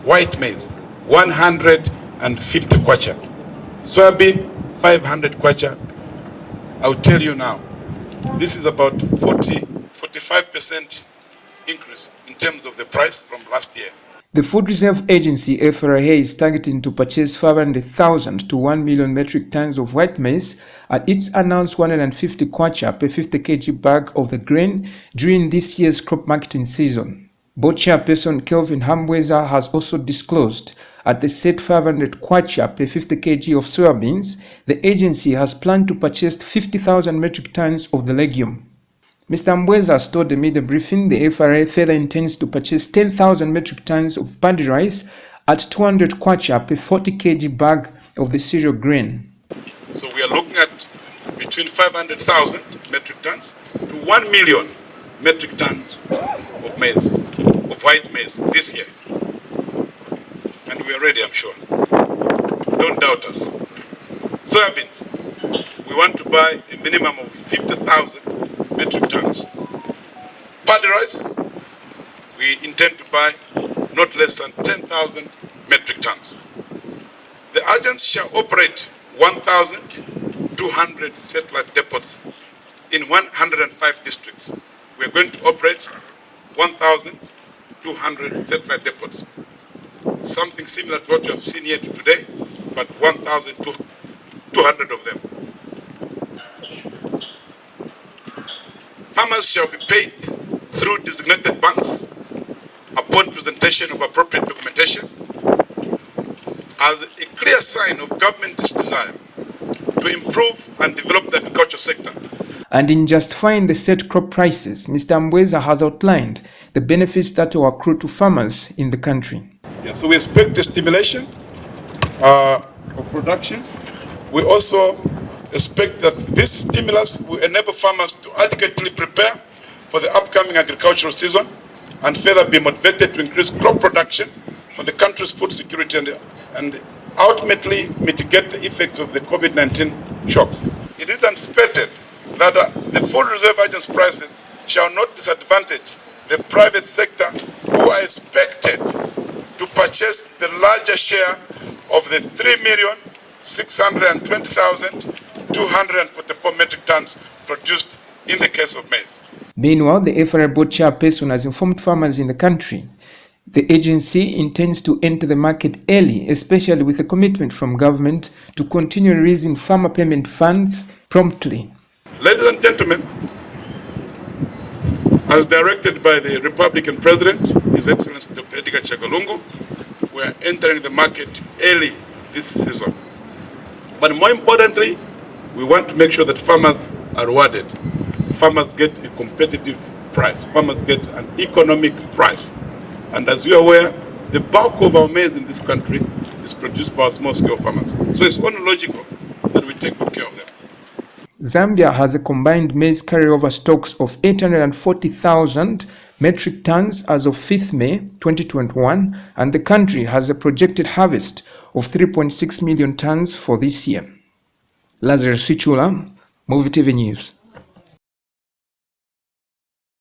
White maize, 150 kwacha. Soybean, 500 kwacha. I'll tell you now, this is about 45% increase in terms of the price from last year. The Food Reserve Agency-FRA is targeting to purchase 500,000 to 1 million metric tons of white maize at its announced 150 kwacha per 50 kg bag of the grain during this year's crop marketing season. Board Chairperson Kelvin Hambwezya has also disclosed at the said 500 kwacha per 50 kg of soybeans, the agency has planned to purchase 50,000 metric tons of the legume. Mr. Hambwezya told the media briefing the FRA further intends to purchase 10,000 metric tons of paddy rice at 200 kwacha per 40 kg bag of the cereal grain. So we are looking at between 500,000 metric tons to 1 million metric tons of maize, of white maize this year. And we are ready, I'm sure. Don't doubt us. Soybeans, we want to buy a minimum of 50,000 metric tons. Paddy rice, we intend to buy not less than 10,000 metric tons. The agency shall operate 1,200 satellite depots in 105 districts. We are going to operate 1,200 satellite depots. Something similar to what you have seen here today, but 1,200 of them. Farmers shall be paid through designated banks upon presentation of appropriate documentation as a clear sign of government's desire to improve and develop the agriculture sector. And in justifying the set crop prices, Mr. Hambwezya has outlined the benefits that will accrue to farmers in the country. Yeah, so we expect a stimulation of production. We also expect that this stimulus will enable farmers to adequately prepare for the upcoming agricultural season and further be motivated to increase crop production for the country's food security and ultimately mitigate the effects of the COVID-19 shocks. It is anticipated that the Food Reserve Agency prices shall not disadvantage the private sector, who are expected to purchase the larger share of the 3,620,244 metric tons produced in the case of maize. Meanwhile, the FRA board chairperson has informed farmers in the country the agency intends to enter the market early, especially with a commitment from government to continue raising farmer payment funds promptly. Ladies and gentlemen, as directed by the Republican President, His Excellency Dr. Edgar Chagalungu, we are entering the market early this season. But more importantly, we want to make sure that farmers are rewarded. Farmers get a competitive price. Farmers get an economic price. And as you are aware, the bulk of our maize in this country is produced by small-scale farmers. So it's only logical that we take good care of them. Zambia has a combined maize carryover stocks of 840,000 metric tons as of 5th May 2021, and the country has a projected harvest of 3.6 million tons for this year. Lazarus Sichula, Movie TV News.